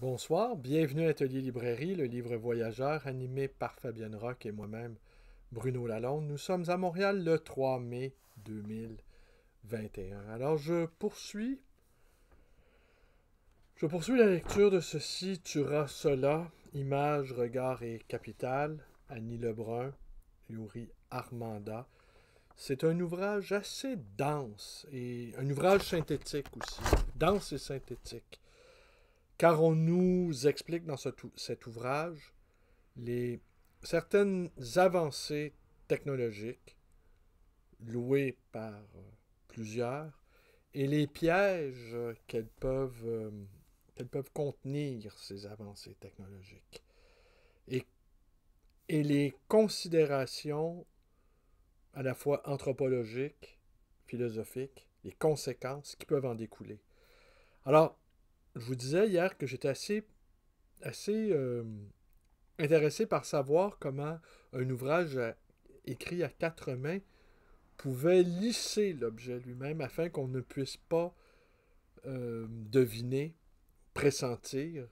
Bonsoir, bienvenue à Atelier Librairie, le livre voyageur animé par Fabienne Roch et moi-même, Bruno Lalonde. Nous sommes à Montréal le 3 mai 2021. Alors je poursuis la lecture de ceci, Tura Sola, Images, Regards et Capitale, Annie Lebrun, Yuri Armanda. C'est un ouvrage assez dense et un ouvrage synthétique aussi, dense et synthétique. Car on nous explique dans cet ouvrage certaines avancées technologiques louées par plusieurs et les pièges qu'elles peuvent contenir, ces avancées technologiques. Et, et les considérations à la fois anthropologiques, philosophiques, les conséquences qui peuvent en découler. Alors, je vous disais hier que j'étais assez intéressé par savoir comment un ouvrage écrit à quatre mains pouvait lisser l'objet lui-même afin qu'on ne puisse pas deviner, pressentir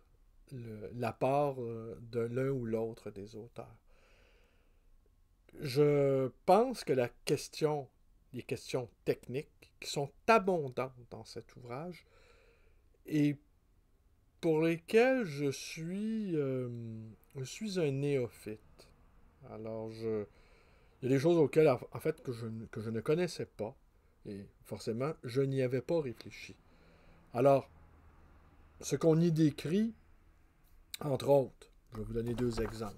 l'apport de l'un ou l'autre des auteurs. Je pense que les questions techniques, qui sont abondantes dans cet ouvrage, et pour lesquelles je suis un néophyte. Alors, il y a des choses auxquelles, en fait, que je ne connaissais pas. Et forcément, je n'y avais pas réfléchi. Alors, ce qu'on y décrit, entre autres, je vais vous donner deux exemples.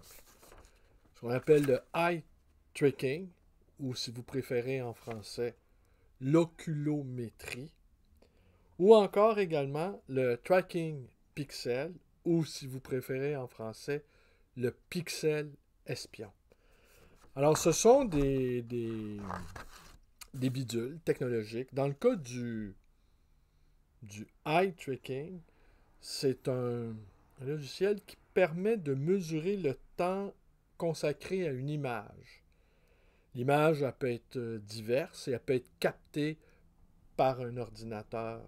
Ce qu'on appelle le eye tracking, ou si vous préférez en français, l'oculométrie, ou encore également le tracking pixel, ou si vous préférez en français, le pixel espion. Alors, ce sont des bidules technologiques. Dans le cas du eye tracking, c'est un logiciel qui permet de mesurer le temps consacré à une image. L'image, elle peut être diverse et elle peut être captée par un ordinateur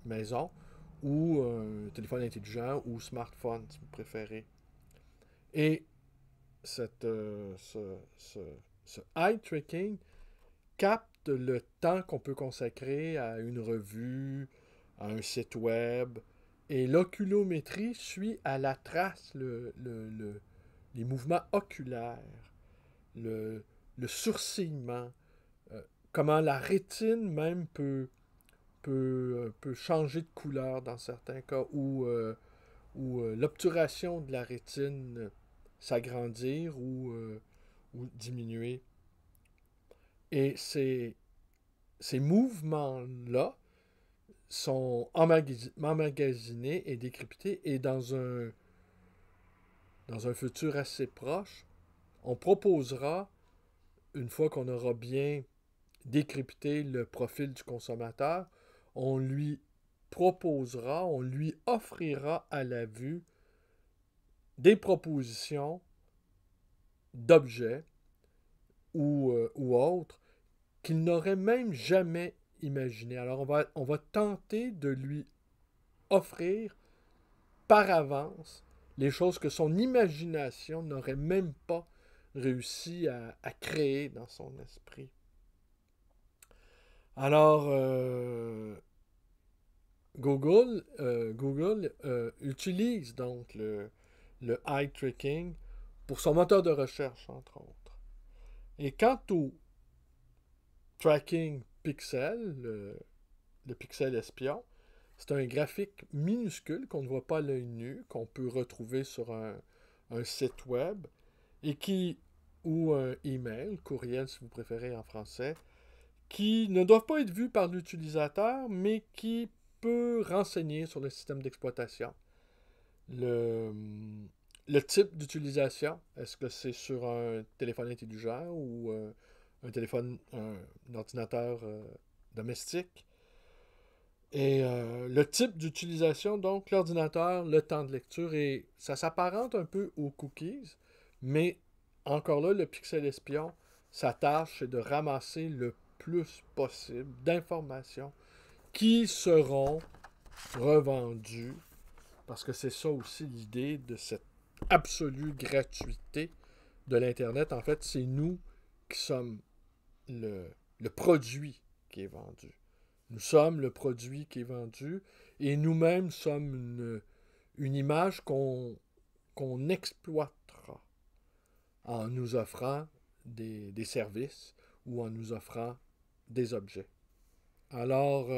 maison ou un téléphone intelligent ou smartphone, si vous préférez. Et ce eye tracking capte le temps qu'on peut consacrer à une revue, à un site web, et l'oculométrie suit à la trace les mouvements oculaires, le sourcillement, comment la rétine même peut changer de couleur dans certains cas, ou l'obturation de la rétine s'agrandir ou diminuer. Et ces mouvements-là sont emmagasinés et décryptés, et dans un futur assez proche, on proposera, une fois qu'on aura bien décrypté le profil du consommateur, on lui offrira à la vue des propositions d'objets ou autres qu'il n'aurait même jamais imaginé. Alors on va tenter de lui offrir par avance les choses que son imagination n'aurait même pas réussi à créer dans son esprit. Alors, Google utilise donc le eye tracking pour son moteur de recherche, entre autres. Et quant au tracking pixel, le pixel espion, c'est un graphique minuscule qu'on ne voit pas à l'œil nu, qu'on peut retrouver sur un site web, ou un email, courriel si vous préférez en français, qui ne doivent pas être vus par l'utilisateur, mais qui peut renseigner sur le système d'exploitation. Le type d'utilisation, est-ce que c'est sur un téléphone intelligent ou un ordinateur domestique? Et le type d'utilisation, donc l'ordinateur, le temps de lecture, et ça s'apparente un peu aux cookies, mais encore là, le pixel espion, sa tâche, c'est de ramasser le plus possible d'informations qui seront revendues parce que c'est ça aussi l'idée de cette absolue gratuité de l'Internet. En fait, c'est nous qui sommes le produit qui est vendu. Nous sommes le produit qui est vendu et nous-mêmes sommes une image qu'on exploitera en nous offrant des services ou en nous offrant des objets. Alors,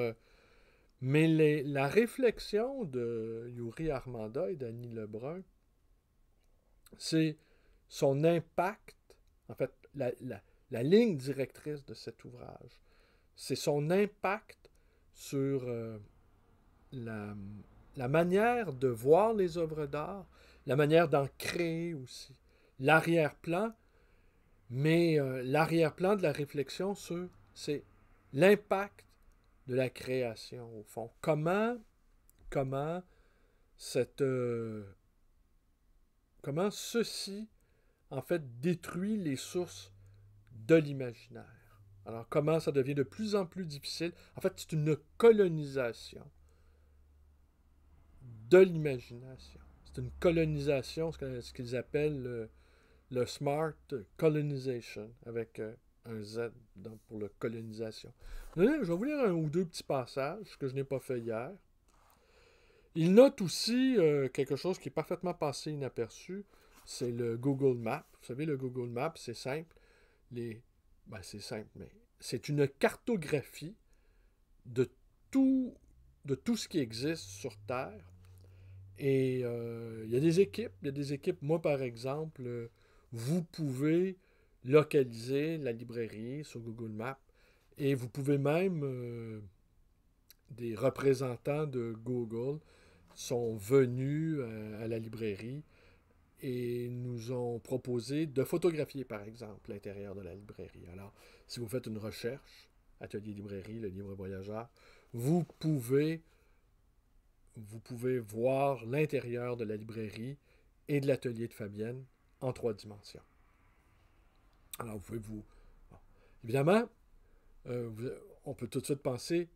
mais la réflexion de Yuri Armanda et d'Annie Lebrun, c'est son impact, en fait, la ligne directrice de cet ouvrage, c'est son impact sur la, la manière de voir les œuvres d'art, la manière d'en créer aussi, l'arrière-plan, mais l'arrière-plan de la réflexion sur, c'est l'impact de la création, au fond. Comment cette, comment ceci, en fait, détruit les sources de l'imaginaire. Alors, comment ça devient de plus en plus difficile. En fait, c'est une colonisation de l'imagination. C'est une colonisation, ce qu'ils appellent le smart colonization, avec un Z pour la colonisation. Je vais vous lire un ou deux petits passages que je n'ai pas fait hier. Il note aussi quelque chose qui est parfaitement passé inaperçu, c'est le Google Maps. Vous savez, le Google Maps, c'est simple. C'est simple, mais c'est une cartographie de tout, de tout ce qui existe sur Terre. Et il y a des équipes. Moi, par exemple, vous pouvez localiser la librairie sur Google Maps et vous pouvez même, des représentants de Google sont venus à la librairie et nous ont proposé de photographier, par exemple, l'intérieur de la librairie. Alors, si vous faites une recherche, Atelier Librairie, le livre voyageur, vous pouvez voir l'intérieur de la librairie et de l'atelier de Fabienne en 3 dimensions. Alors, vous pouvez vous... Bon. Évidemment, on peut tout de suite penser,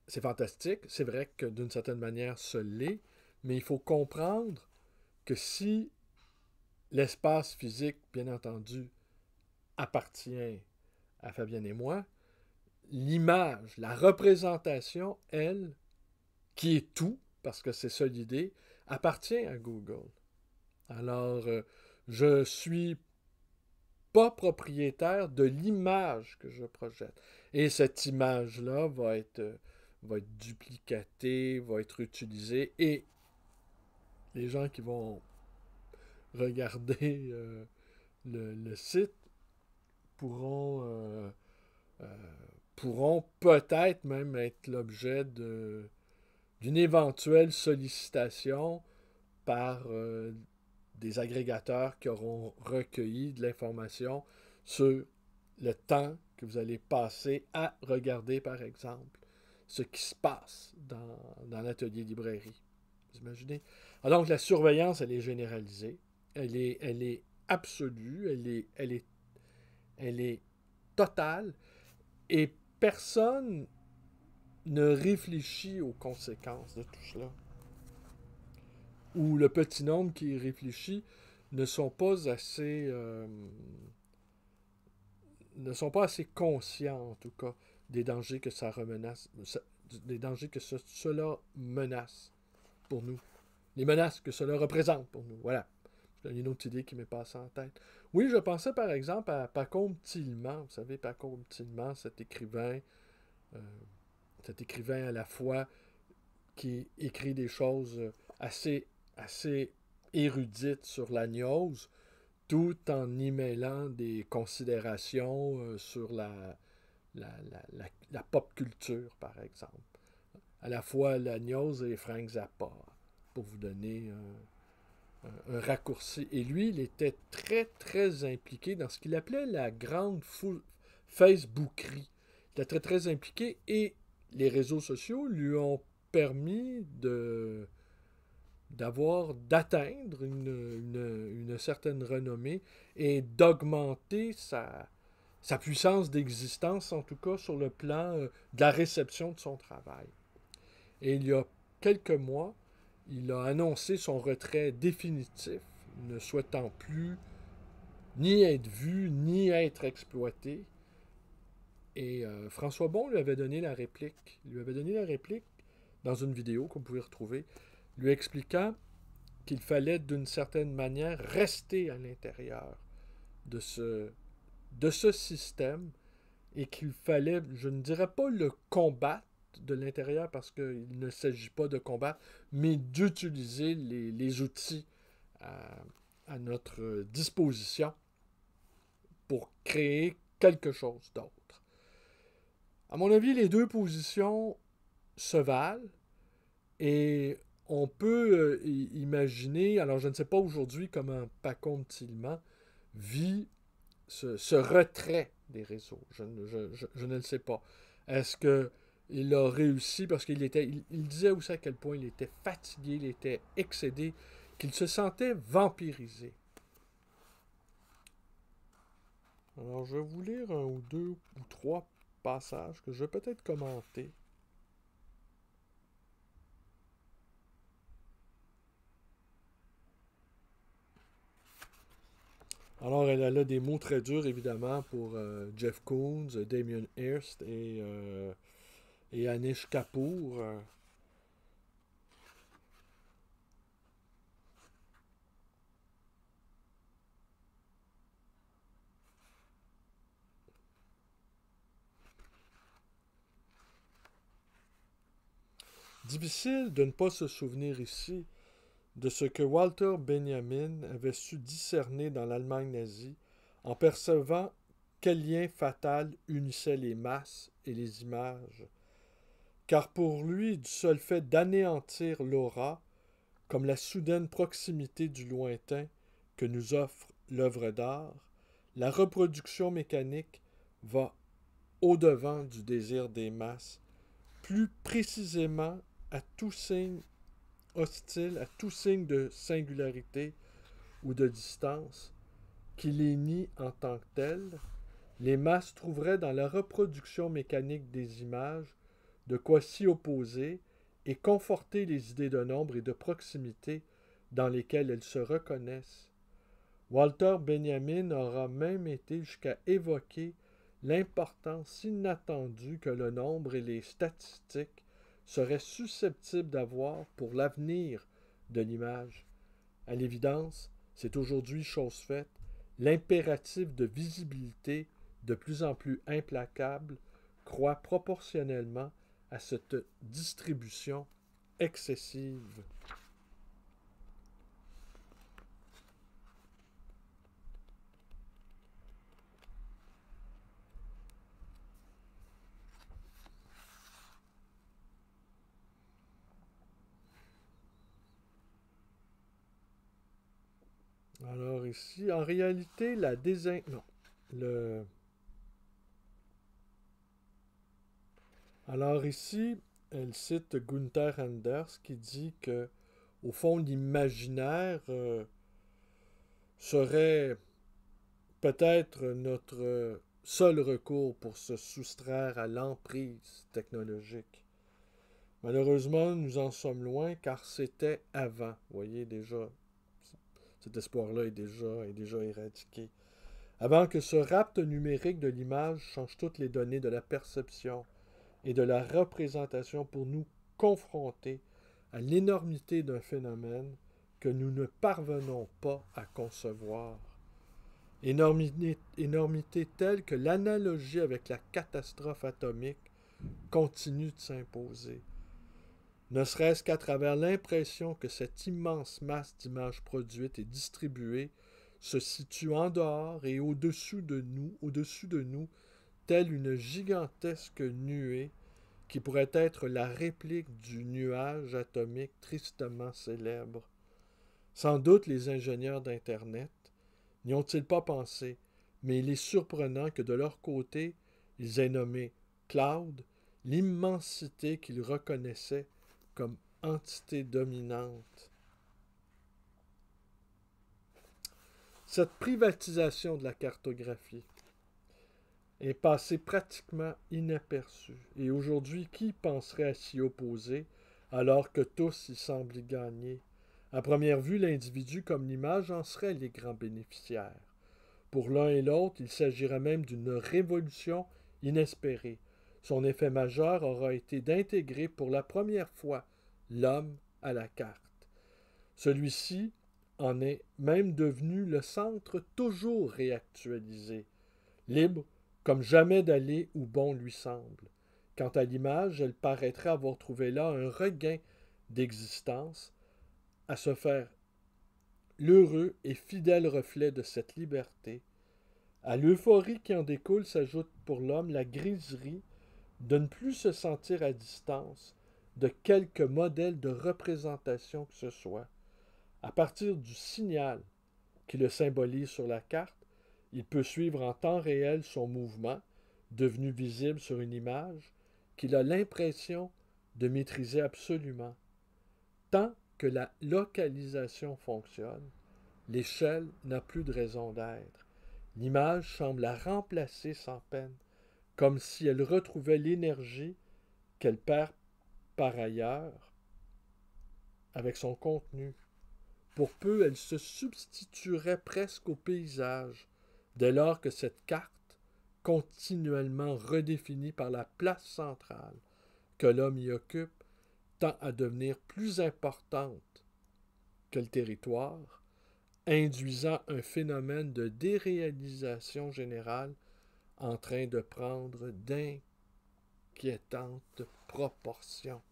c'est fantastique, c'est vrai que d'une certaine manière, ce l'est, mais il faut comprendre que si l'espace physique, bien entendu, appartient à Fabienne et moi, l'image, la représentation, elle, qui est tout, parce que c'est ça l'idée, appartient à Google. Alors, je suis pas propriétaire de l'image que je projette. Et cette image-là va être duplicatée, va être utilisée, et les gens qui vont regarder le site pourront, pourront peut-être même être l'objet d'une éventuelle sollicitation par des agrégateurs qui auront recueilli de l'information sur le temps que vous allez passer à regarder, par exemple, ce qui se passe dans l'atelier librairie. Vous imaginez? Alors, donc, la surveillance, elle est généralisée. Elle est absolue. Elle est totale. Et personne ne réfléchit aux conséquences de tout cela. Ou le petit nombre qui réfléchit ne sont pas assez conscients, en tout cas, des dangers que ça remenace, des dangers que cela menace pour nous. Les menaces que cela représente pour nous. Voilà. Il y a une autre idée qui m'est passée en tête. Oui, je pensais par exemple à Pacôme Tilman. Vous savez, Pacôme Tilman, cet écrivain à la fois qui écrit des choses assez érudites sur la gnose, tout en y mêlant des considérations sur la pop culture, par exemple. À la fois la gnose et Frank Zappa, pour vous donner un raccourci. Et lui, il était très, très impliqué dans ce qu'il appelait la grande Facebookerie. Il était très, très impliqué et les réseaux sociaux lui ont permis d'atteindre une certaine renommée et d'augmenter sa puissance d'existence, en tout cas sur le plan de la réception de son travail. Et il y a quelques mois, il a annoncé son retrait définitif, ne souhaitant plus ni être vu, ni être exploité. Et François Bon lui avait donné la réplique. Il lui avait donné la réplique dans une vidéo qu'on pouvait retrouver, lui expliquant qu'il fallait d'une certaine manière rester à l'intérieur de ce système et qu'il fallait, je ne dirais pas le combattre de l'intérieur parce qu'il ne s'agit pas de combattre, mais d'utiliser les outils à notre disposition pour créer quelque chose d'autre. À mon avis, les deux positions se valent et on peut imaginer, alors je ne sais pas aujourd'hui comment Pacôme Tilman vit ce retrait des réseaux. Je ne le sais pas. Est-ce qu'il a réussi parce il disait aussi à quel point il était fatigué, il était excédé, qu'il se sentait vampirisé. Alors je vais vous lire un ou deux ou trois passages que je vais peut-être commenter. Alors, elle a là des mots très durs, évidemment, pour Jeff Koons, Damien Hirst et Anish Kapoor. Difficile de ne pas se souvenir ici de ce que Walter Benjamin avait su discerner dans l'Allemagne nazie en percevant quel lien fatal unissait les masses et les images. Car pour lui, du seul fait d'anéantir l'aura, comme la soudaine proximité du lointain que nous offre l'œuvre d'art, la reproduction mécanique va au-devant du désir des masses, plus précisément à tout signe hostile, à tout signe de singularité ou de distance, qui les nie en tant que tels, les masses trouveraient dans la reproduction mécanique des images de quoi s'y opposer et conforter les idées de nombre et de proximité dans lesquelles elles se reconnaissent. Walter Benjamin aura même été jusqu'à évoquer l'importance inattendue que le nombre et les statistiques seraient susceptibles d'avoir pour l'avenir de l'image. À l'évidence, c'est aujourd'hui chose faite, l'impératif de visibilité de plus en plus implacable croît proportionnellement à cette distribution excessive. Alors ici, en réalité, la désin... Non. Le... Alors ici, elle cite Gunther Anders qui dit que, au fond, l'imaginaire serait peut-être notre seul recours pour se soustraire à l'emprise technologique. Malheureusement, nous en sommes loin car c'était avant. Vous voyez déjà, cet espoir-là est déjà éradiqué. Avant que ce rapt numérique de l'image change toutes les données de la perception et de la représentation pour nous confronter à l'énormité d'un phénomène que nous ne parvenons pas à concevoir. Énormité telle que l'analogie avec la catastrophe atomique continue de s'imposer. Ne serait-ce qu'à travers l'impression que cette immense masse d'images produites et distribuées se situe en dehors et au-dessus de nous, telle une gigantesque nuée qui pourrait être la réplique du nuage atomique tristement célèbre. Sans doute les ingénieurs d'Internet n'y ont-ils pas pensé, mais il est surprenant que de leur côté, ils aient nommé Cloud l'immensité qu'ils reconnaissaient comme entité dominante. Cette privatisation de la cartographie est passée pratiquement inaperçue. Et aujourd'hui, qui penserait à s'y opposer alors que tous y semblent y gagner. À première vue, l'individu comme l'image en serait les grands bénéficiaires. Pour l'un et l'autre, il s'agirait même d'une révolution inespérée. Son effet majeur aura été d'intégrer pour la première fois l'homme à la carte. Celui-ci en est même devenu le centre toujours réactualisé, libre comme jamais d'aller où bon lui semble. Quant à l'image, elle paraîtrait avoir trouvé là un regain d'existence, à se faire l'heureux et fidèle reflet de cette liberté. À l'euphorie qui en découle s'ajoute pour l'homme la griserie de ne plus se sentir à distance de quelque modèle de représentation que ce soit. À partir du signal qui le symbolise sur la carte, il peut suivre en temps réel son mouvement, devenu visible sur une image, qu'il a l'impression de maîtriser absolument. Tant que la localisation fonctionne, l'échelle n'a plus de raison d'être. L'image semble la remplacer sans peine, comme si elle retrouvait l'énergie qu'elle perd par ailleurs avec son contenu. Pour peu, elle se substituerait presque au paysage, dès lors que cette carte, continuellement redéfinie par la place centrale que l'homme y occupe, tend à devenir plus importante que le territoire, induisant un phénomène de déréalisation générale en train de prendre d'inquiétantes proportions.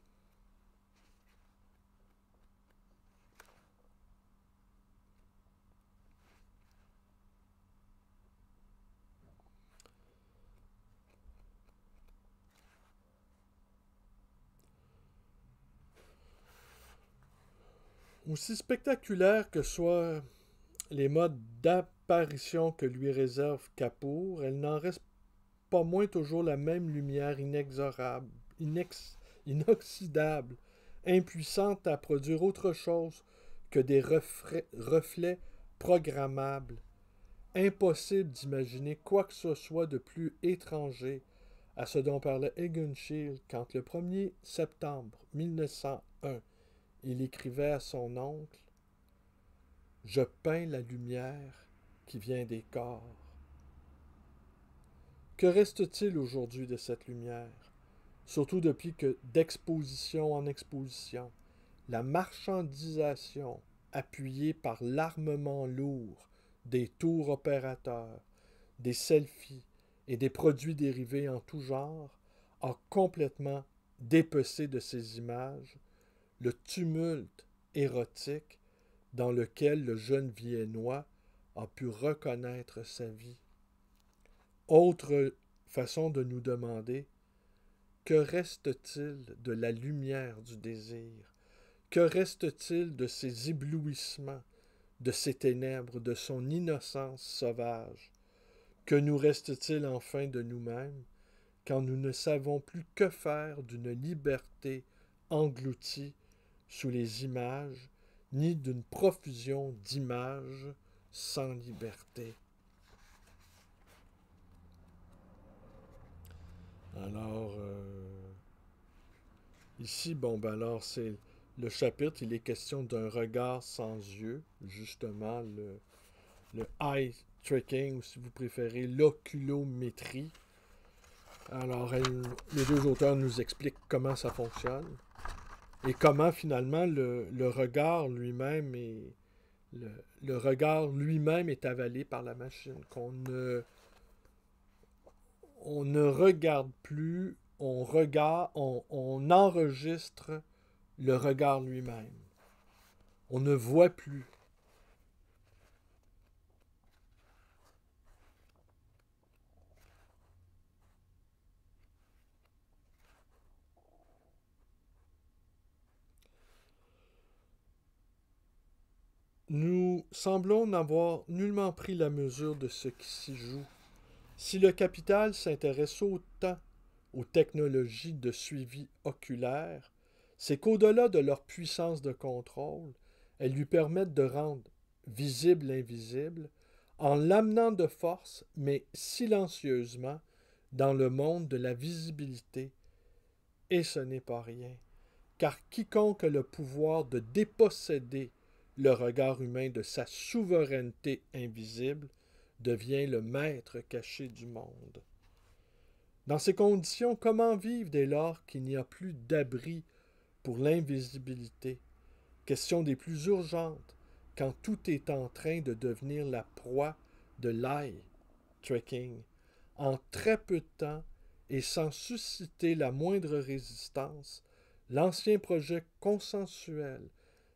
Aussi spectaculaires que soient les modes d'apparition que lui réserve Kapoor, elle n'en reste pas moins toujours la même lumière inexorable, inoxydable, impuissante à produire autre chose que des reflets programmables. Impossible d'imaginer quoi que ce soit de plus étranger à ce dont parlait Egunshield quand le 1er septembre 1901, il écrivait à son oncle « Je peins la lumière qui vient des corps ». Que reste-t-il aujourd'hui de cette lumière? Surtout depuis que, d'exposition en exposition, la marchandisation, appuyée par l'armement lourd des tours opérateurs, des selfies et des produits dérivés en tout genre, a complètement dépecé de ces images le tumulte érotique dans lequel le jeune Viennois a pu reconnaître sa vie. Autre façon de nous demander, que reste-t-il de la lumière du désir? Que reste-t-il de ses éblouissements, de ses ténèbres, de son innocence sauvage? Que nous reste-t-il enfin de nous-mêmes quand nous ne savons plus que faire d'une liberté engloutie sous les images, ni d'une profusion d'images sans liberté? Alors, ici, alors c'est le chapitre, il est question d'un regard sans yeux, justement, le eye tracking, ou si vous préférez, l'oculométrie. Alors, les deux auteurs nous expliquent comment ça fonctionne et comment finalement le regard lui-même le regard lui-même est avalé par la machine, on ne regarde plus, on enregistre le regard lui-même. On ne voit plus. Nous semblons n'avoir nullement pris la mesure de ce qui s'y joue. Si le capital s'intéresse autant aux technologies de suivi oculaire, c'est qu'au-delà de leur puissance de contrôle, elles lui permettent de rendre visible l'invisible en l'amenant de force, mais silencieusement, dans le monde de la visibilité. Et ce n'est pas rien. car quiconque a le pouvoir de déposséder le regard humain de sa souveraineté invisible devient le maître caché du monde. Dans ces conditions, comment vivre dès lors qu'il n'y a plus d'abri pour l'invisibilité? Question des plus urgentes, quand tout est en train de devenir la proie de l'eye tracking. En très peu de temps et sans susciter la moindre résistance, l'ancien projet consensuel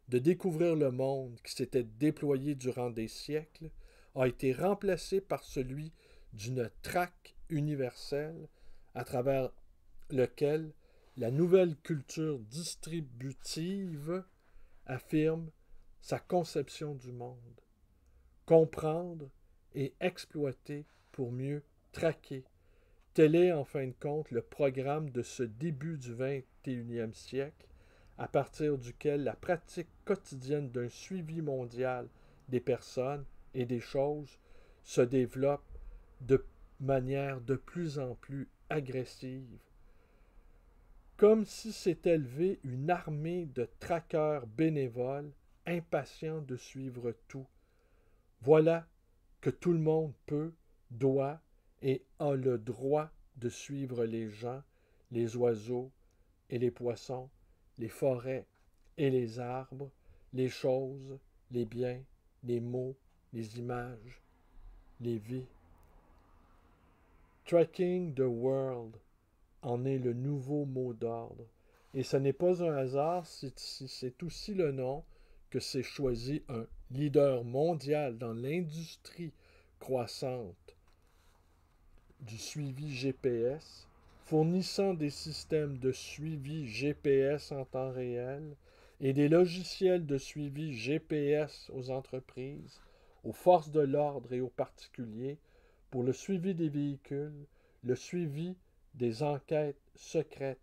de découvrir le monde qui s'était déployé durant des siècles a été remplacé par celui d'une traque universelle à travers lequel la nouvelle culture distributive affirme sa conception du monde. Comprendre et exploiter pour mieux traquer. Tel est en fin de compte le programme de ce début du 21e siècle, à partir duquel la pratique quotidienne d'un suivi mondial des personnes et des choses se développe de manière de plus en plus agressive, comme si s'était élevée une armée de traqueurs bénévoles impatients de suivre tout. Voilà que tout le monde peut, doit et a le droit de suivre les gens, les oiseaux et les poissons, les forêts et les arbres, les choses, les biens, les mots, les images, les vies. Tracking the world en est le nouveau mot d'ordre. Et ce n'est pas un hasard si c'est aussi le nom que s'est choisi un leader mondial dans l'industrie croissante du suivi GPS, fournissant des systèmes de suivi GPS en temps réel et des logiciels de suivi GPS aux entreprises, aux forces de l'ordre et aux particuliers pour le suivi des véhicules, le suivi des enquêtes secrètes.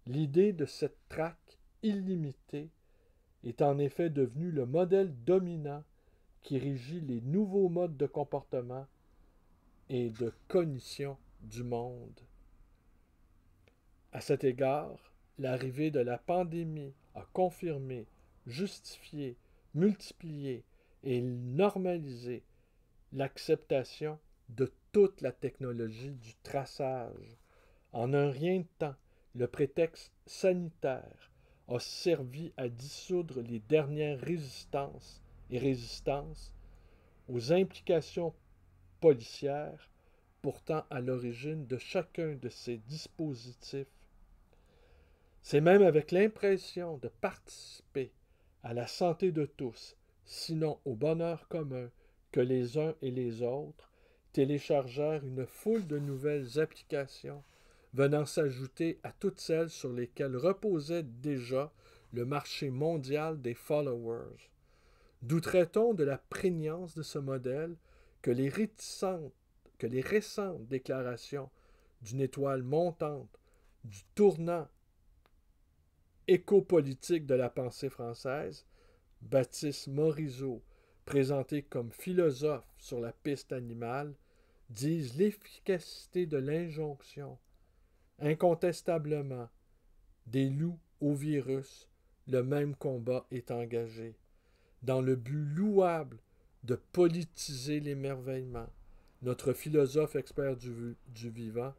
L'idée de cette traque illimitée est en effet devenue le modèle dominant qui régit les nouveaux modes de comportement et de cognition du monde. À cet égard, l'arrivée de la pandémie a confirmé, justifié, multiplié et normalisé l'acceptation de toute la technologie du traçage. En un rien de temps, le prétexte sanitaire a servi à dissoudre les dernières résistances aux implications policières pourtant à l'origine de chacun de ces dispositifs. C'est même avec l'impression de participer à la santé de tous, sinon au bonheur commun, que les uns et les autres téléchargèrent une foule de nouvelles applications venant s'ajouter à toutes celles sur lesquelles reposait déjà le marché mondial des followers. Douterait-on de la prégnance de ce modèle que les récentes déclarations d'une étoile montante du tournant éco-politique de la pensée française, Baptiste Morisot, présenté comme philosophe sur la piste animale, disent l'efficacité de l'injonction. Incontestablement, des loups au virus, le même combat est engagé, dans le but louable de politiser l'émerveillement. Notre philosophe expert du vivant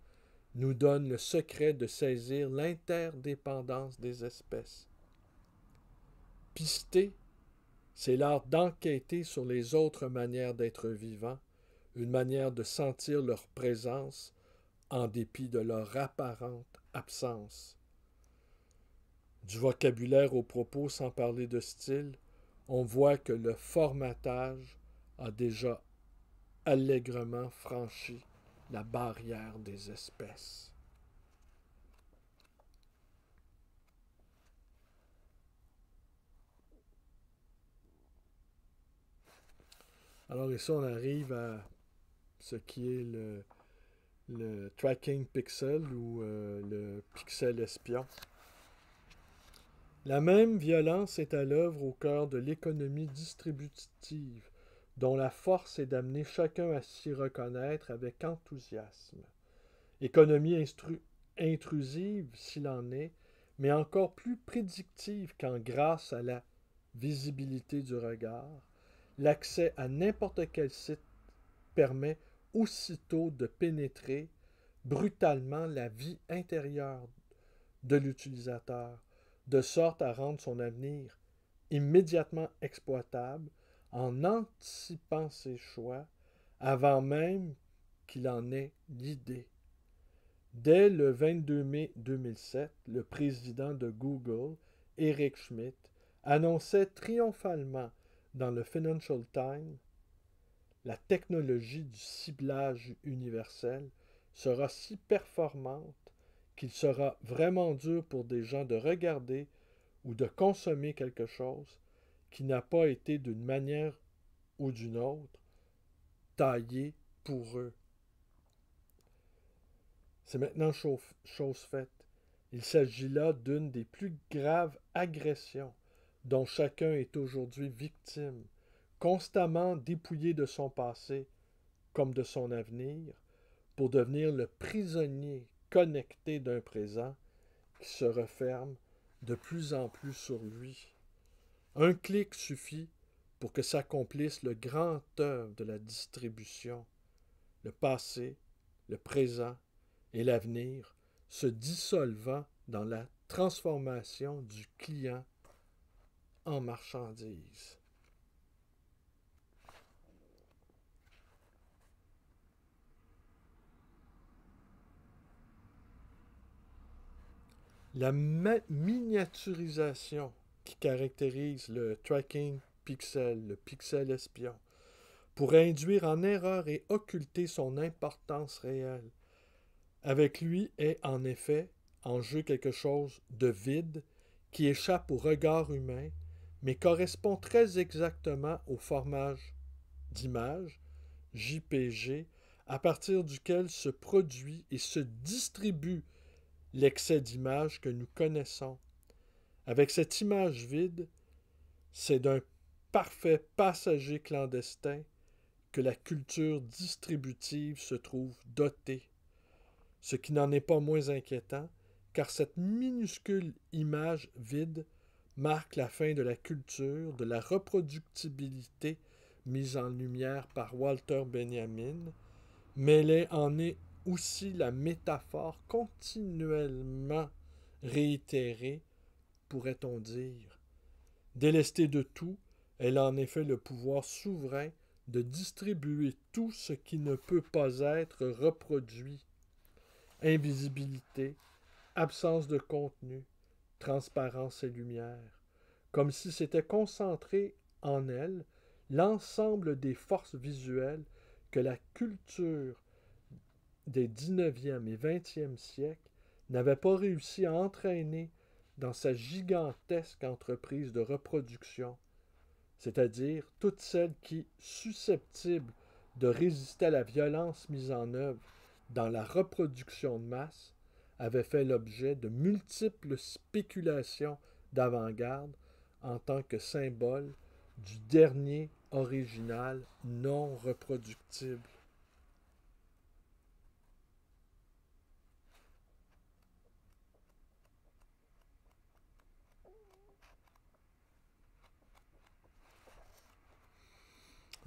nous donne le secret de saisir l'interdépendance des espèces. Pister, c'est l'art d'enquêter sur les autres manières d'être vivants, une manière de sentir leur présence en dépit de leur apparente absence. Du vocabulaire au propos, sans parler de style, on voit que le formatage a déjà allègrement franchi la barrière des espèces. Alors ici, on arrive à ce qui est le tracking pixel ou le pixel espion. La même violence est à l'œuvre au cœur de l'économie distributive, dont la force est d'amener chacun à s'y reconnaître avec enthousiasme. Économie intrusive, s'il en est, mais encore plus prédictive quand grâce à la visibilité du regard, l'accès à n'importe quel site permet aussitôt de pénétrer brutalement la vie intérieure de l'utilisateur, de sorte à rendre son avenir immédiatement exploitable en anticipant ses choix avant même qu'il en ait l'idée. Dès le 22 mai 2007, le président de Google, Eric Schmidt, annonçait triomphalement dans le Financial Times: la technologie du ciblage universel sera si performante qu'il sera vraiment dur pour des gens de regarder ou de consommer quelque chose qui n'a pas été d'une manière ou d'une autre taillé pour eux. C'est maintenant chose faite. Il s'agit là d'une des plus graves agressions dont chacun est aujourd'hui victime, constamment dépouillé de son passé comme de son avenir, pour devenir le prisonnier connecté d'un présent qui se referme de plus en plus sur lui. Un clic suffit pour que s'accomplisse le grand œuvre de la distribution, le passé, le présent et l'avenir se dissolvant dans la transformation du client en marchandise. La miniaturisation qui caractérise le tracking pixel, le pixel espion, pourrait induire en erreur et occulter son importance réelle. Avec lui est en effet en jeu quelque chose de vide qui échappe au regard humain, mais correspond très exactement au format d'image, JPG, à partir duquel se produit et se distribue l'excès d'image que nous connaissons. Avec cette image vide, c'est d'un parfait passager clandestin que la culture distributive se trouve dotée. Ce qui n'en est pas moins inquiétant, car cette minuscule image vide marque la fin de la culture, de la reproductibilité mise en lumière par Walter Benjamin, mais elle en est aussi la métaphore continuellement réitérée, pourrait-on dire. Délestée de tout, elle a en effet le pouvoir souverain de distribuer tout ce qui ne peut pas être reproduit. Invisibilité, absence de contenu, transparence et lumière, comme si c'était concentré en elle l'ensemble des forces visuelles que la culture des 19e et 20e siècles n'avait pas réussi à entraîner dans sa gigantesque entreprise de reproduction, c'est-à-dire toutes celles qui, susceptibles de résister à la violence mise en œuvre dans la reproduction de masse, avaient fait l'objet de multiples spéculations d'avant-garde en tant que symbole du dernier original non reproductible.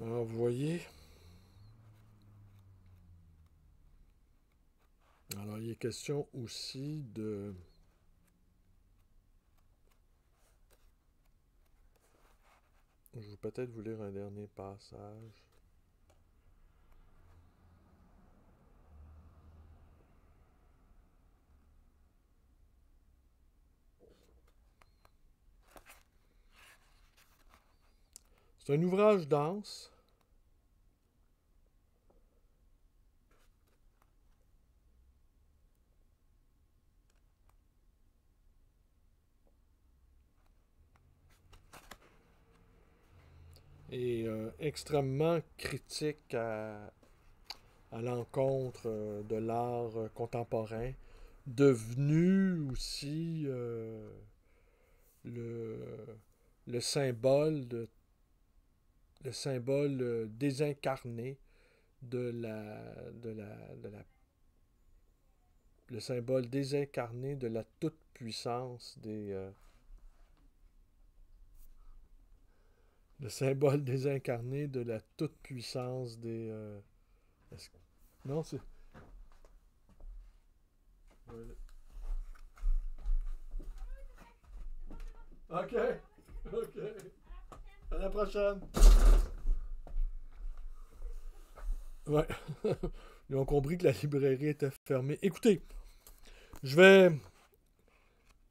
Alors, vous voyez, alors il est question aussi de... Je vais peut-être vous lire un dernier passage. C'est un ouvrage dense. Et extrêmement critique à l'encontre de l'art contemporain, devenu aussi le, le symbole, le symbole désincarné de la le symbole désincarné de la toute-puissance des... le symbole désincarné de la toute-puissance des... non, c'est... OK. OK. À la prochaine. Ouais. Ils ont compris que la librairie était fermée. Écoutez, je vais...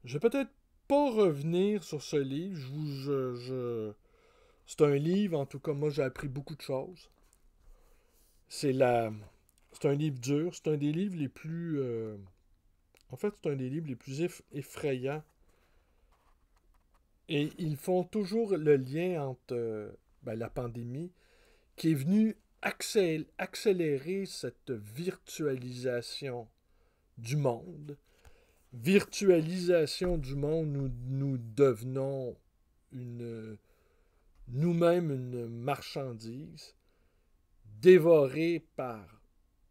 Je vais peut-être pas revenir sur ce livre. C'est un livre, en tout cas, moi j'ai appris beaucoup de choses. C'est la... C'est un livre dur. C'est un des livres les plus... En fait, c'est un des livres les plus effrayants. Et ils font toujours le lien entre la pandémie qui est venue accélérer cette virtualisation du monde. Virtualisation du monde où nous devenons nous-mêmes une marchandise dévorée par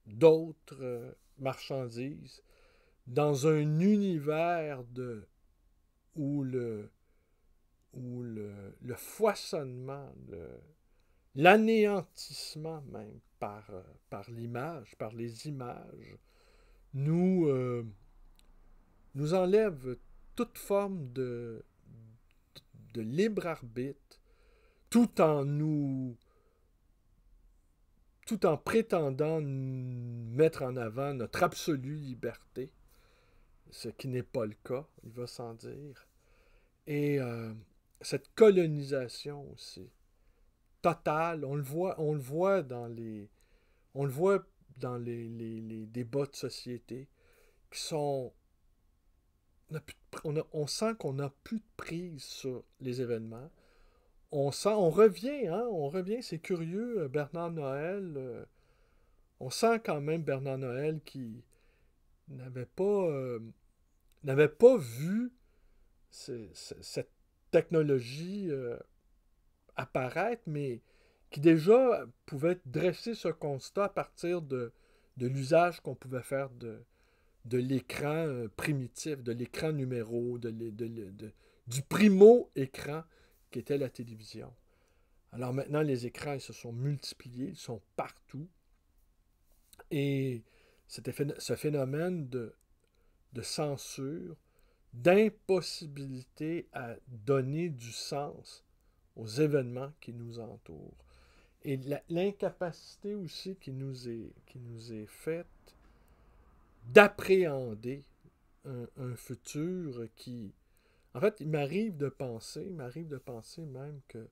d'autres marchandises dans un univers où le foisonnement, l'anéantissement même par l'image, par les images, nous enlève toute forme de libre arbitre, tout en tout en prétendant mettre en avant notre absolue liberté, ce qui n'est pas le cas, il va sans dire. Et cette colonisation aussi, totale, on le voit dans les débats de société qui sont... On sent qu'on n'a plus de prise sur les événements. On revient, hein, on revient, c'est curieux, Bernard Noël, on sent quand même Bernard Noël qui n'avait n'avait pas vu cette technologie apparaître, mais qui déjà pouvait dresser ce constat à partir de l'usage qu'on pouvait faire de l'écran primitif, de l'écran numéro, du primo-écran qui était la télévision. Alors maintenant, les écrans ils se sont multipliés, ils sont partout. Et ce phénomène de censure, d'impossibilité à donner du sens aux événements qui nous entourent. Et l'incapacité aussi qui nous est faite d'appréhender un futur qui... En fait, il m'arrive de penser même que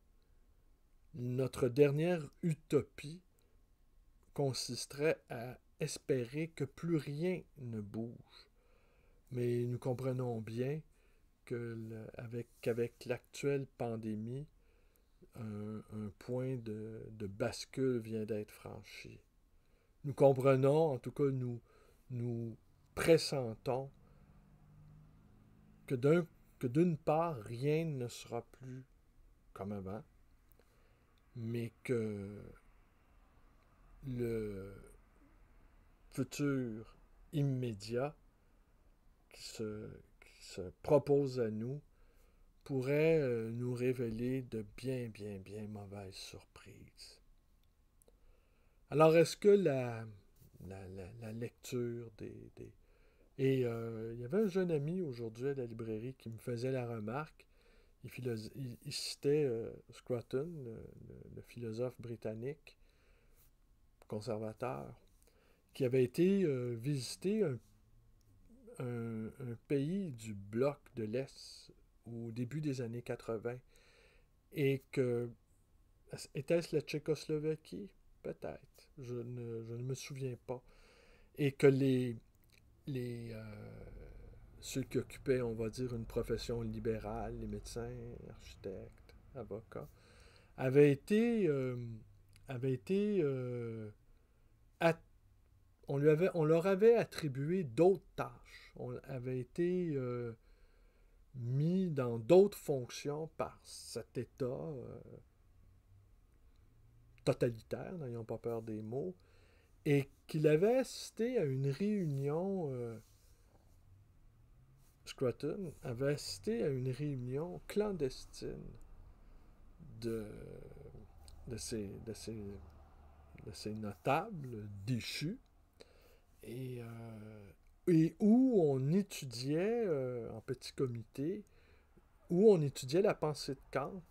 notre dernière utopie consisterait à espérer que plus rien ne bouge. Mais nous comprenons bien qu'avec l'actuelle pandémie, un point de bascule vient d'être franchi. Nous comprenons, en tout cas nous pressentons que d'une part, rien ne sera plus comme avant, mais que le futur immédiat qui se propose à nous pourrait nous révéler de bien mauvaises surprises. Alors, est-ce que la lecture Et il y avait un jeune ami aujourd'hui à la librairie qui me faisait la remarque, il citait Scruton, le philosophe britannique, conservateur, qui avait été visiter un pays du bloc de l'Est au début des années 80. Et que... Était-ce la Tchécoslovaquie? Peut-être. Je ne me souviens pas. Et que ceux qui occupaient, on va dire, une profession libérale, les médecins, architectes, avocats, avaient été... on leur avait attribué d'autres tâches. On avait été mis dans d'autres fonctions par cet État totalitaire, n'ayons pas peur des mots, et qu'il avait assisté à une réunion Scruton avait assisté à une réunion clandestine de, de, ces, de, ces, de ces notables déchus et où on étudiait en petit comité, où on étudiait la pensée de Kant,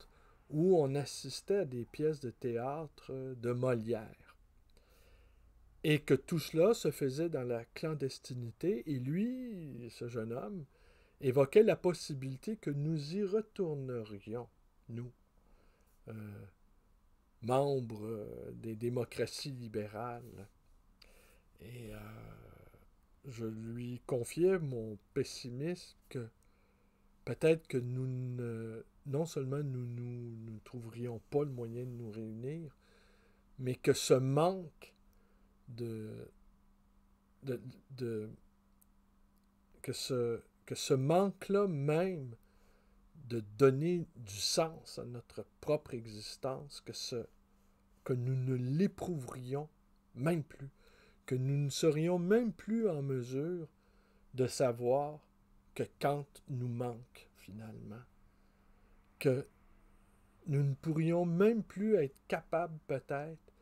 où on assistait à des pièces de théâtre de Molière. Et que tout cela se faisait dans la clandestinité. Et lui, ce jeune homme, évoquait la possibilité que nous y retournerions, nous, euh, membres des démocraties libérales. Et je lui confiais mon pessimisme que peut-être que non seulement nous ne trouverions pas le moyen de nous réunir, mais que ce manque de, de, de que ce manque-là même de donner du sens à notre propre existence, que nous ne l'éprouverions même plus, que nous ne serions même plus en mesure de savoir que Kant nous manque finalement, que nous ne pourrions même plus être capables peut-être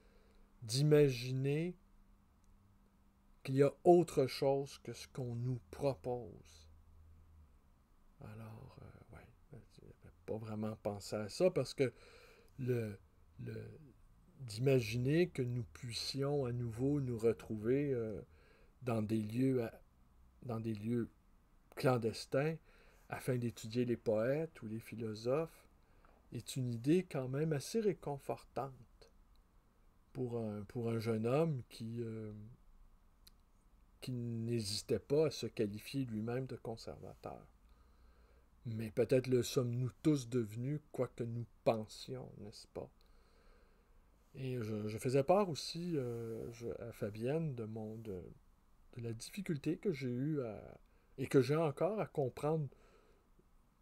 d'imaginer qu'il y a autre chose que ce qu'on nous propose. Alors, ouais, je n'avais pas vraiment pensé à ça parce que le, d'imaginer que nous puissions à nouveau nous retrouver dans des lieux dans des lieux clandestins afin d'étudier les poètes ou les philosophes est une idée quand même assez réconfortante pour un jeune homme qui n'hésitait pas à se qualifier lui-même de conservateur. Mais peut-être le sommes-nous tous devenus, quoi que nous pensions, n'est-ce pas? Et je faisais part aussi à Fabienne de la difficulté que j'ai eue et que j'ai encore à comprendre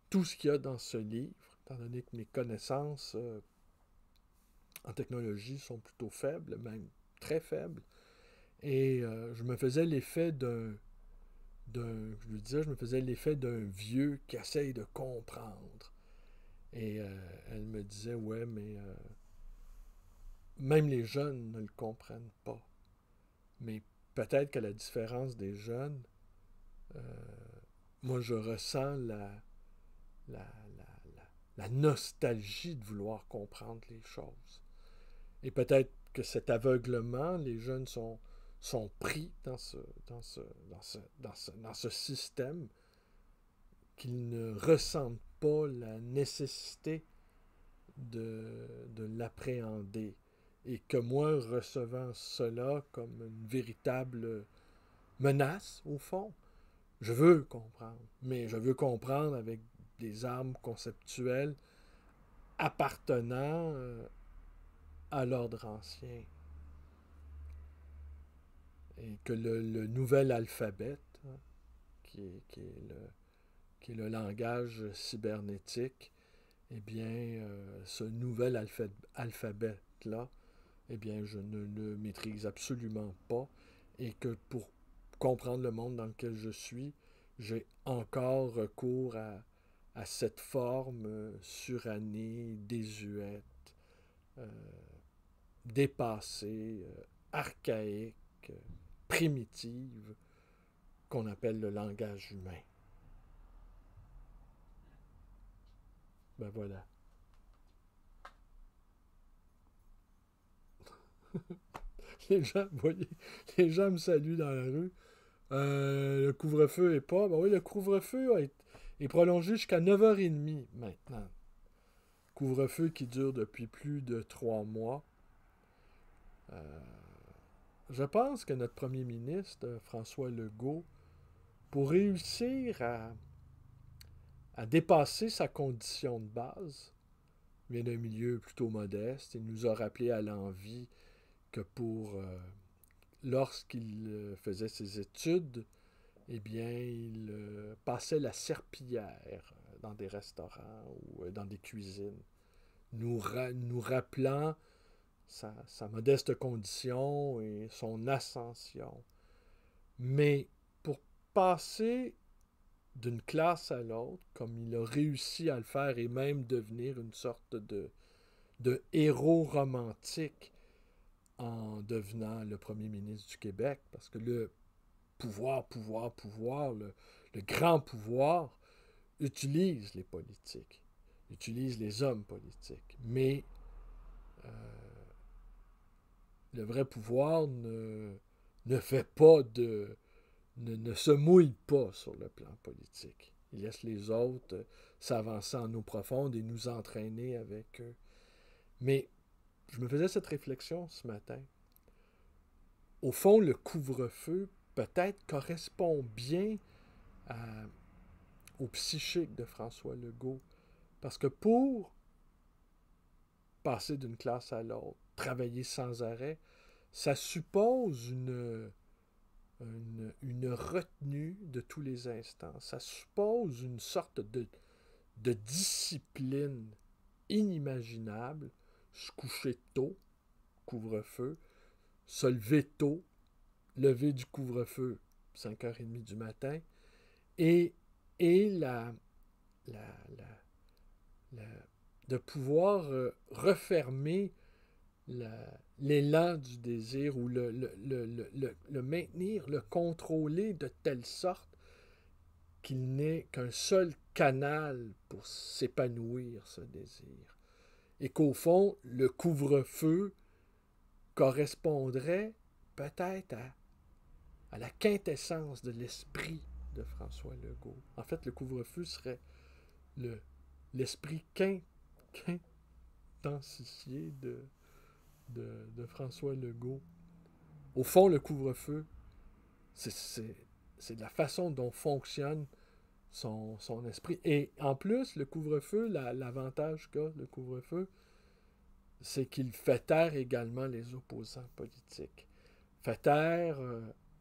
tout ce qu'il y a dans ce livre, étant donné que mes connaissances en technologie sont plutôt faibles, même très faibles. Et je me faisais l'effet je lui disais, je me faisais l'effet d'un vieux qui essaye de comprendre. Et elle me disait, ouais, mais même les jeunes ne le comprennent pas. Mais peut-être qu'à la différence des jeunes, euh, moi je ressens la, la nostalgie de vouloir comprendre les choses. Et peut-être que cet aveuglement, les jeunes sont pris dans ce système qu'ils ne ressentent pas la nécessité de l'appréhender. Et que moi, recevant cela comme une véritable menace, au fond, je veux comprendre. Mais je veux comprendre avec des armes conceptuelles appartenant à l'ordre ancien. Et que le nouvel alphabet, hein, qui est le langage cybernétique, eh bien, ce nouvel alphabet-là, eh bien, je ne le maîtrise absolument pas et que pour comprendre le monde dans lequel je suis, j'ai encore recours à cette forme surannée, désuète, euh, dépassée, archaïque, primitive, qu'on appelle le langage humain. Ben voilà. Les gens, vous voyez, les gens me saluent dans la rue. Le couvre-feu est pas. Ben oui, le couvre-feu est prolongé jusqu'à 9h30 maintenant. Couvre-feu qui dure depuis plus de 3 mois. Euh, je pense que notre premier ministre, François Legault, pour réussir à dépasser sa condition de base, vient d'un milieu plutôt modeste et nous a rappelé à l'envi que lorsqu'il faisait ses études, eh bien, il passait la serpillière dans des restaurants ou dans des cuisines, nous rappelant sa modeste condition et son ascension. Mais pour passer d'une classe à l'autre, comme il a réussi à le faire et même devenir une sorte de héros romantique en devenant le premier ministre du Québec, parce que le pouvoir, le grand pouvoir utilise les politiques, utilise les hommes politiques, mais le vrai pouvoir ne fait pas ne se mouille pas sur le plan politique. Il laisse les autres s'avancer en eau profonde et nous entraîner avec eux. Mais je me faisais cette réflexion ce matin. Au fond, le couvre-feu peut-être correspond bien au psychique de François Legault. Parce que pour passer d'une classe à l'autre, travailler sans arrêt, ça suppose une retenue de tous les instants. Ça suppose une sorte de discipline inimaginable. Se coucher tôt, couvre-feu, se lever tôt, lever du couvre-feu, 5h30 du matin, et la, la, de pouvoir refermer l'élan du désir ou le maintenir, le contrôler de telle sorte qu'il n'est qu'un seul canal pour s'épanouir, ce désir. Et qu'au fond, le couvre-feu correspondrait peut-être à la quintessence de l'esprit de François Legault. En fait, le couvre-feu serait l'esprit quintessifié de François Legault. Au fond, le couvre-feu, c'est de la façon dont fonctionne son esprit. Et en plus, le couvre-feu, l'avantage qu'a le couvre-feu, c'est qu'il fait taire également les opposants politiques. Fait taire,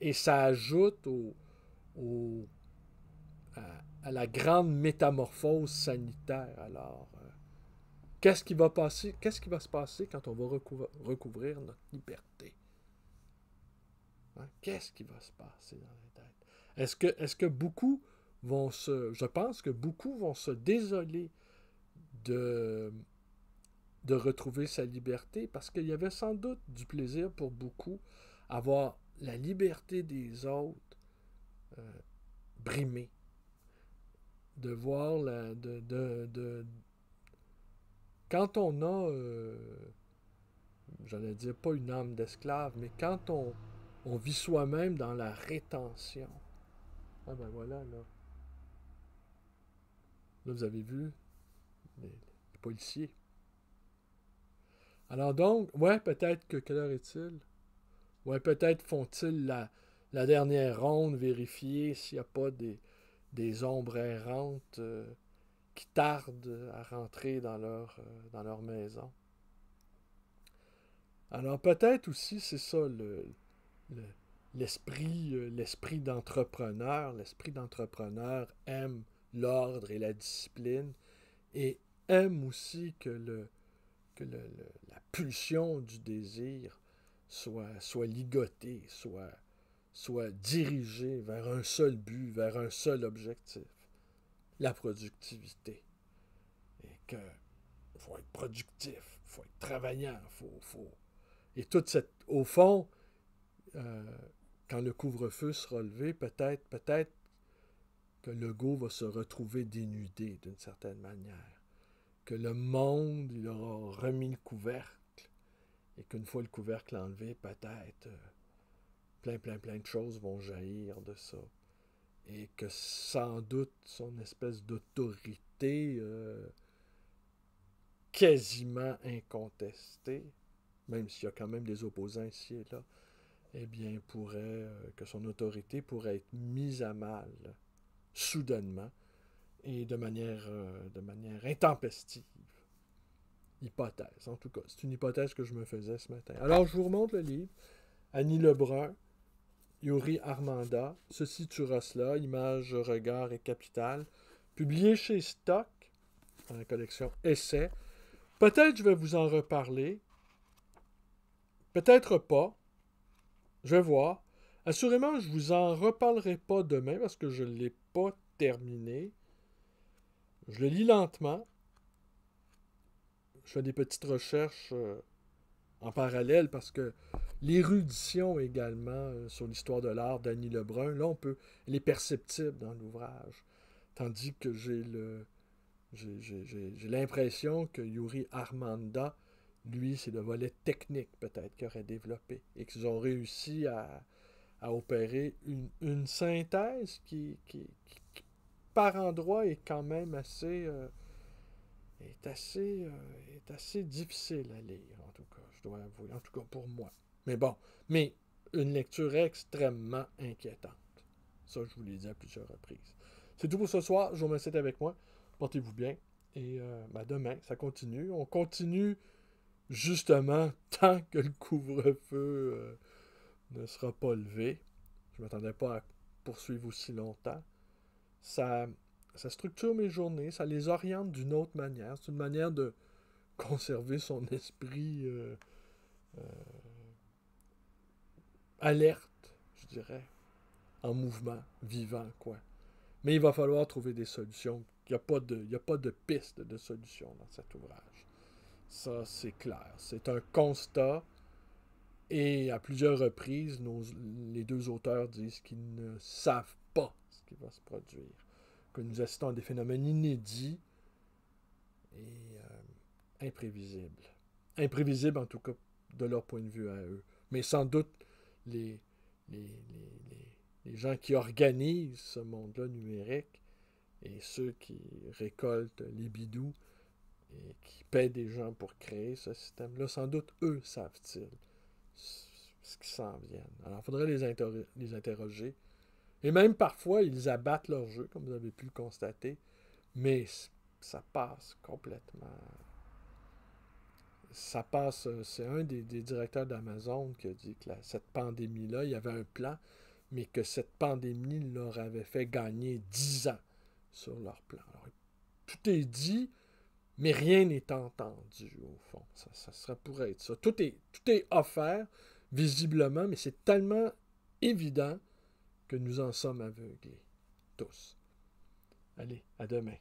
et ça ajoute à la grande métamorphose sanitaire. Alors, qu'est-ce qui va se passer quand on va recouvrir notre liberté? Hein? Qu'est-ce qui va se passer dans les têtes? Est-ce que beaucoup vont je pense que beaucoup vont se désoler de retrouver sa liberté, parce qu'il y avait sans doute du plaisir pour beaucoup à voir la liberté des autres brimée. De voir quand on a, j'allais dire pas une âme d'esclave, mais quand on vit soi-même dans la rétention. Ah ben voilà, là. Là, vous avez vu les policiers. Alors donc, ouais, peut-être que quelle heure est-il? Ouais, peut-être font-ils la dernière ronde, vérifier s'il n'y a pas des ombres errantes qui tardent à rentrer dans leur maison. Alors peut-être aussi, c'est ça l'esprit d'entrepreneur. L'esprit d'entrepreneur aime l'ordre et la discipline et aime aussi que la pulsion du désir soit ligotée, soit dirigée vers un seul but, vers un seul objectif, la productivité. Et que faut être productif, faut être travaillant, Et toute cette, au fond, quand le couvre-feu sera levé, peut-être que Legault va se retrouver dénudé d'une certaine manière. Que le monde, il aura remis le couvercle, et qu'une fois le couvercle enlevé, peut-être plein de choses vont jaillir de ça. Et que sans doute son espèce d'autorité quasiment incontestée, même s'il y a quand même des opposants ici et là, eh bien, que son autorité pourrait être mise à mal soudainement et de manière intempestive. Hypothèse, en tout cas. C'est une hypothèse que je me faisais ce matin. Alors, je vous remonte le livre. Annie Lebrun, Yuri Armanda, Ceci tuera cela, Images, regard et capital, publié chez Stock, dans la collection Essais. Peut-être je vais vous en reparler. Peut-être pas. Je vais voir. Assurément, je ne vous en reparlerai pas demain parce que je ne l'ai pas terminé. Je le lis lentement. Je fais des petites recherches en parallèle parce que l'érudition également sur l'histoire de l'art d'Annie Lebrun, là, elle est perceptible dans l'ouvrage. Tandis que j'ai l'impression que Yuri Harmanda, lui, c'est le volet technique peut-être qu'il aurait développé et qu'ils ont réussi à opérer une synthèse qui, par endroits, est quand même est assez difficile à lire, en tout cas, je dois avouer, en tout cas pour moi. Mais bon, mais une lecture extrêmement inquiétante. Ça, je vous l'ai dit à plusieurs reprises. C'est tout pour ce soir. Je vous remercie d'être avec moi. Portez-vous bien. Et demain, ça continue. On continue justement tant que le couvre-feu ne sera pas levé. Je ne m'attendais pas à poursuivre aussi longtemps. Ça structure mes journées, ça les oriente d'une autre manière. C'est une manière de conserver son esprit alerte, je dirais, en mouvement, vivant, quoi. Mais il va falloir trouver des solutions. Il n'y a pas de piste de solution dans cet ouvrage. Ça, c'est clair. C'est un constat. Et à plusieurs reprises, les deux auteurs disent qu'ils ne savent pas ce qui va se produire. Que nous assistons à des phénomènes inédits et imprévisibles. Imprévisibles, en tout cas, de leur point de vue à eux. Mais sans doute, les gens qui organisent ce monde-là numérique et ceux qui récoltent les bidous et qui paient des gens pour créer ce système-là, sans doute, eux savent-ils ce qui s'en vient. Alors, il faudrait les interroger. Et même parfois, ils abattent leur jeu, comme vous avez pu le constater, mais ça passe complètement. Ça passe. C'est un des directeurs d'Amazon qui a dit que cette pandémie-là, il y avait un plan, mais que cette pandémie leur avait fait gagner 10 ans sur leur plan. Alors, tout est dit, mais rien n'est entendu, au fond. Ça serait pour être ça. Tout est offert, visiblement, mais c'est tellement évident que nous en sommes aveuglés. Tous. Allez, à demain.